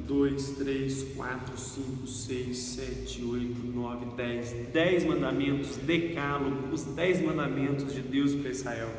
2, 3, 4, 5, 6, 7, 8, 9, 10. 10 mandamentos, decálogo, os 10 mandamentos de Deus para Israel.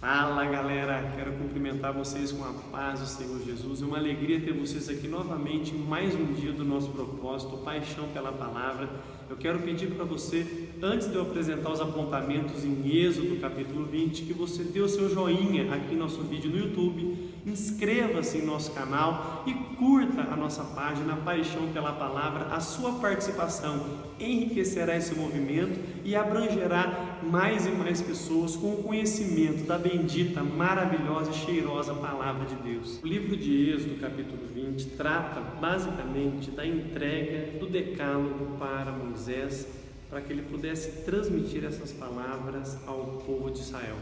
Fala galera, quero cumprimentar vocês com a paz do Senhor Jesus. É uma alegria ter vocês aqui novamente em mais um dia do nosso propósito, paixão pela palavra. Eu quero pedir para você, antes de eu apresentar os apontamentos em Êxodo capítulo 20, que você dê o seu joinha aqui no nosso vídeo no YouTube, inscreva-se em nosso canal e curta a nossa página Paixão pela Palavra. A sua participação enriquecerá esse movimento e abrangerá mais e mais pessoas com o conhecimento da bendita, maravilhosa e cheirosa Palavra de Deus. O livro de Êxodo capítulo 20 trata basicamente da entrega do decálogo para Moisés, para que ele pudesse transmitir essas palavras ao povo de Israel.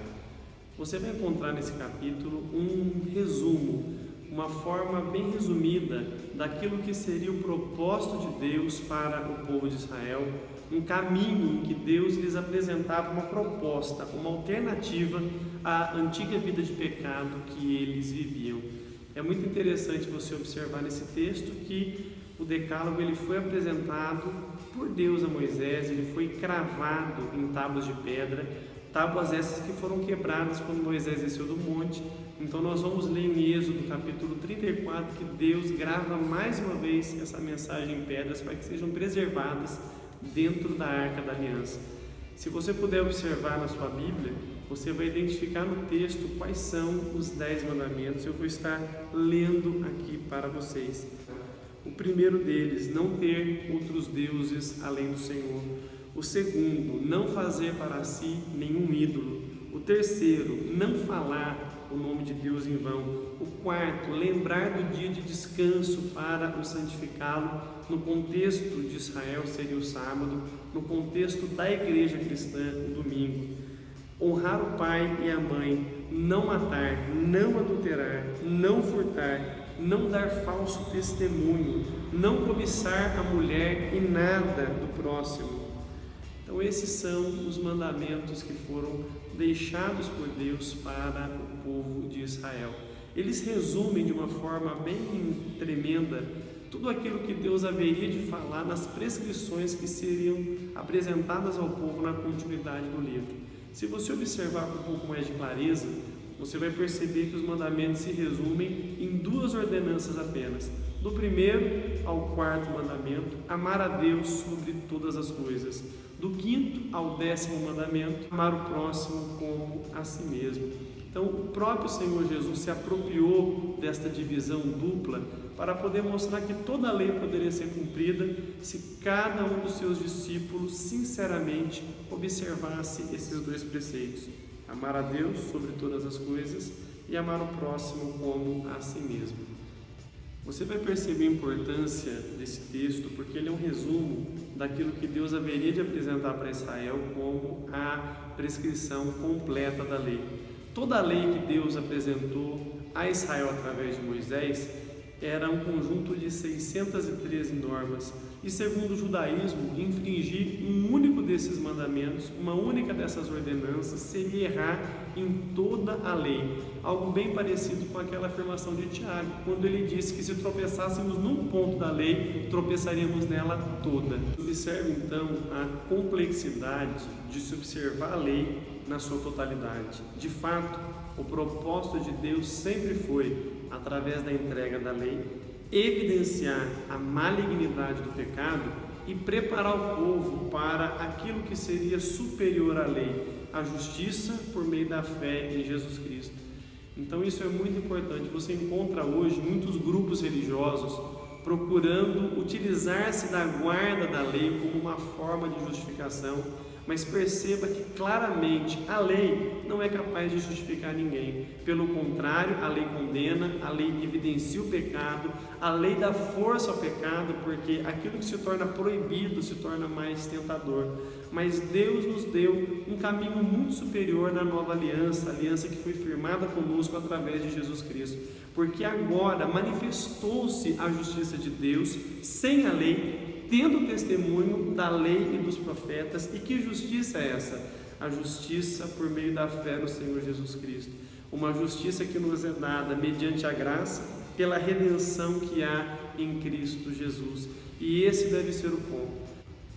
Você vai encontrar nesse capítulo um resumo, uma forma bem resumida daquilo que seria o propósito de Deus para o povo de Israel, um caminho em que Deus lhes apresentava uma proposta, uma alternativa à antiga vida de pecado que eles viviam. É muito interessante você observar nesse texto que o decálogo ele foi apresentado por Deus a Moisés, ele foi cravado em tábuas de pedra, tábuas essas que foram quebradas quando Moisés desceu do monte. Então nós vamos ler em Êxodo capítulo 34 que Deus grava mais uma vez essa mensagem em pedras para que sejam preservadas dentro da Arca da Aliança. Se você puder observar na sua Bíblia, você vai identificar no texto quais são os 10 mandamentos. Eu vou estar lendo aqui para vocês. O primeiro deles, não ter outros deuses além do Senhor. O segundo, não fazer para si nenhum ídolo. O terceiro, não falar o nome de Deus em vão. O quarto, lembrar do dia de descanso para o santificá-lo. No contexto de Israel seria o sábado, no contexto da igreja cristã, o domingo. Honrar o pai e a mãe, não matar, não adulterar, não furtar, não dar falso testemunho, não cobiçar a mulher e nada do próximo. Então esses são os mandamentos que foram deixados por Deus para o povo de Israel. Eles resumem de uma forma bem tremenda tudo aquilo que Deus haveria de falar nas prescrições que seriam apresentadas ao povo na continuidade do livro. Se você observar com um pouco mais de clareza, você vai perceber que os mandamentos se resumem em 2 ordenanças apenas. Do primeiro ao 4º mandamento, amar a Deus sobre todas as coisas. Do 5º ao 10º mandamento, amar o próximo como a si mesmo. Então, o próprio Senhor Jesus se apropriou desta divisão dupla para poder mostrar que toda a lei poderia ser cumprida se cada um dos seus discípulos sinceramente observasse esses 2 preceitos. Amar a Deus sobre todas as coisas e amar o próximo como a si mesmo. Você vai perceber a importância desse texto porque ele é um resumo daquilo que Deus haveria de apresentar para Israel como a prescrição completa da lei. Toda a lei que Deus apresentou a Israel através de Moisés era um conjunto de 613 normas. E segundo o judaísmo, infringir um único desses mandamentos, uma única dessas ordenanças, seria errar em toda a lei. Algo bem parecido com aquela afirmação de Tiago, quando ele disse que se tropeçássemos num ponto da lei, tropeçaríamos nela toda. Observe então a complexidade de se observar a lei na sua totalidade. De fato, o propósito de Deus sempre foi, através da entrega da lei, evidenciar a malignidade do pecado e preparar o povo para aquilo que seria superior à lei, a justiça por meio da fé em Jesus Cristo. Então isso é muito importante. Você encontra hoje muitos grupos religiosos procurando utilizar-se da guarda da lei como uma forma de justificação, mas perceba que claramente a lei não é capaz de justificar ninguém. Pelo contrário, a lei condena, a lei evidencia o pecado, a lei dá força ao pecado, porque aquilo que se torna proibido se torna mais tentador. Mas Deus nos deu um caminho muito superior na nova aliança, a aliança que foi firmada conosco através de Jesus Cristo. Porque agora manifestou-se a justiça de Deus sem a lei, tendo testemunho da lei e dos profetas. E que justiça é essa? a justiça por meio da fé no Senhor Jesus Cristo. Uma justiça que nos é dada mediante a graça, pela redenção que há em Cristo Jesus. E esse deve ser o ponto.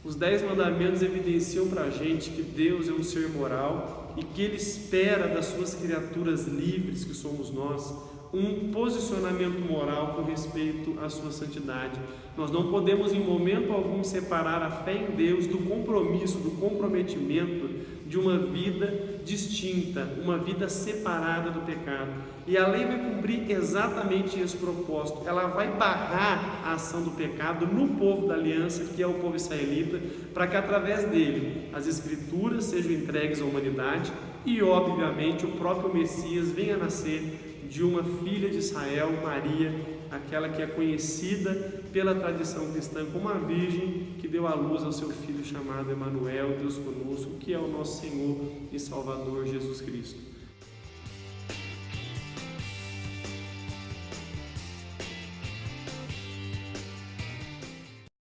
Os 10 mandamentos evidenciam para a gente que Deus é um ser moral e que Ele espera das suas criaturas livres, que somos nós, um posicionamento moral com respeito à sua santidade. Nós não podemos em momento algum separar a fé em Deus do compromisso, do comprometimento de uma vida distinta, uma vida separada do pecado. E a lei vai cumprir exatamente esse propósito. Ela vai barrar a ação do pecado no povo da aliança, que é o povo israelita, para que através dele as escrituras sejam entregues à humanidade e, obviamente, o próprio Messias venha a nascer de uma filha de Israel, Maria, aquela que é conhecida pela tradição cristã como a Virgem que deu à luz ao seu filho chamado Emanuel, Deus conosco, que é o nosso Senhor e Salvador Jesus Cristo.